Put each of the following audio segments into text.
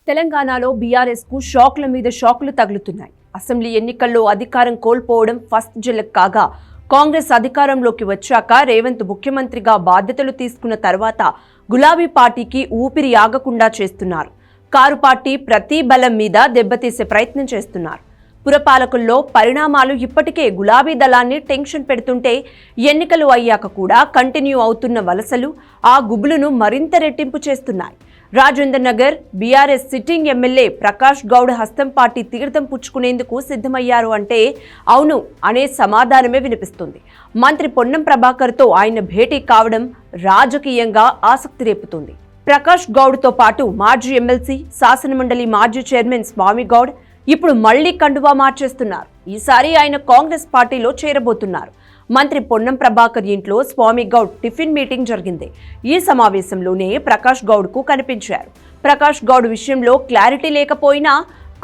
తెలంగాణలో బీఆర్ఎస్ కు షాక్ల మీద షాక్లు తగులుతున్నాయి. అసెంబ్లీ ఎన్నికల్లో అధికారం కోల్పోవడం ఫస్ట్ జిల్లక్ కాగా, కాంగ్రెస్ అధికారంలోకి వచ్చాక రేవంత్ ముఖ్యమంత్రిగా బాధ్యతలు తీసుకున్న తర్వాత గులాబీ పార్టీకి ఊపిరి ఆగకుండా చేస్తున్నారు. కారు పార్టీ ప్రతి బలం మీద దెబ్బతీసే ప్రయత్నం చేస్తున్నారు. పురపాలకుల్లో పరిణామాలు ఇప్పటికే గులాబీ దళాన్ని టెన్షన్ పెడుతుంటే, ఎన్నికలు అయ్యాక కూడా కంటిన్యూ అవుతున్న వలసలు ఆ గుబులును మరింత రెట్టింపు చేస్తున్నాయి. Rajendra Nagar BRS sitting MLA Prakash Goud హస్తం పార్టీ తీర్థం పుచ్చుకునేందుకు సిద్ధమయ్యారు అంటే అవును అనే సమాధానమే వినిపిస్తుంది. మంత్రి పొన్నం ప్రభాకర్తో ఆయన భేటీ కావడం రాజకీయంగా ఆసక్తి రేపుతుంది. ప్రకాష్ గౌడ్తో పాటు మాజీ ఎమ్మెల్సీ, శాసనమండలి మాజీ చైర్మన్ స్వామి గౌడ్ ఇప్పుడు మళ్లీ కండువా మార్చేస్తున్నారు. ఈసారి ఆయన కాంగ్రెస్ పార్టీలో చేరబోతున్నారు. మంత్రి పొన్నం ప్రభాకర్ ఇంట్లో స్వామి గౌడ్ టిఫిన్ మీటింగ్ జరిగింది. ఈ సమావేశంలోనే ప్రకాష్ గౌడ్కు కనిపించారు. ప్రకాష్ గౌడ్ విషయంలో క్లారిటీ లేకపోయినా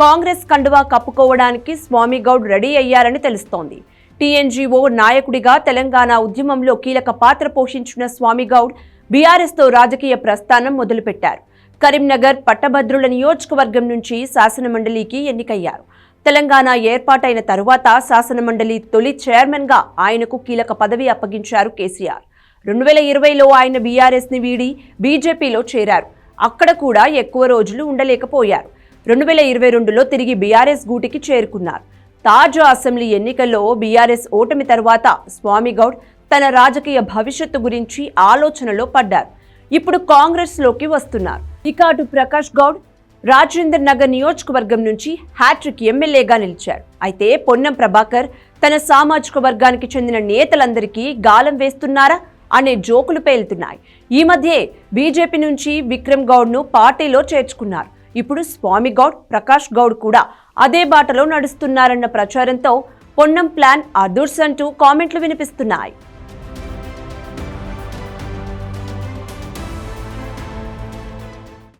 కాంగ్రెస్ కండువా కప్పుకోవడానికి స్వామి గౌడ్ రెడీ అయ్యారని తెలుస్తోంది. టీఎన్జీఓ నాయకుడిగా తెలంగాణ ఉద్యమంలో కీలక పాత్ర పోషించిన స్వామి గౌడ్ బీఆర్ఎస్తో రాజకీయ ప్రస్థానం మొదలుపెట్టారు. కరీంనగర్ పట్టభద్రుల నియోజకవర్గం నుంచి శాసనమండలికి ఎన్నికయ్యారు. తెలంగాణ ఏర్పాటైన తరువాత శాసనమండలి తొలి చైర్మన్గా ఆయనకు కీలక పదవి అప్పగించారు కేసీఆర్. 2020లో ఆయన బీఆర్ఎస్ని వీడి బీజేపీలో చేరారు. అక్కడ కూడా ఎక్కువ రోజులు ఉండలేకపోయారు. 2022లో తిరిగి బీఆర్ఎస్ గూటికి చేరుకున్నారు. తాజా అసెంబ్లీ ఎన్నికల్లో బీఆర్ఎస్ ఓటమి తర్వాత స్వామి గౌడ్ తన రాజకీయ భవిష్యత్తు గురించి ఆలోచనలో పడ్డారు. ఇప్పుడు కాంగ్రెస్లోకి వస్తున్నారు. ఇక అటు ప్రకాష్ గౌడ్ రాజేంద్ర నగర్ నియోజకవర్గం నుంచి హ్యాట్రిక్ ఎమ్మెల్యేగా నిలిచారు. అయితే పొన్నం ప్రభాకర్ తన సామాజిక వర్గానికి చెందిన నేతలందరికీ గాలం వేస్తున్నారా అనే జోకులు పేలుతున్నాయి. ఈ మధ్యే బీజేపీ నుంచి విక్రమ్ గౌడ్ను పార్టీలో చేర్చుకున్నారు. ఇప్పుడు స్వామి గౌడ్, ప్రకాష్ గౌడ్ కూడా అదే బాటలో నడుస్తున్నారన్న ప్రచారంతో పొన్నం ప్లాన్ అదుర్స్ అంటూ కామెంట్లు వినిపిస్తున్నాయి.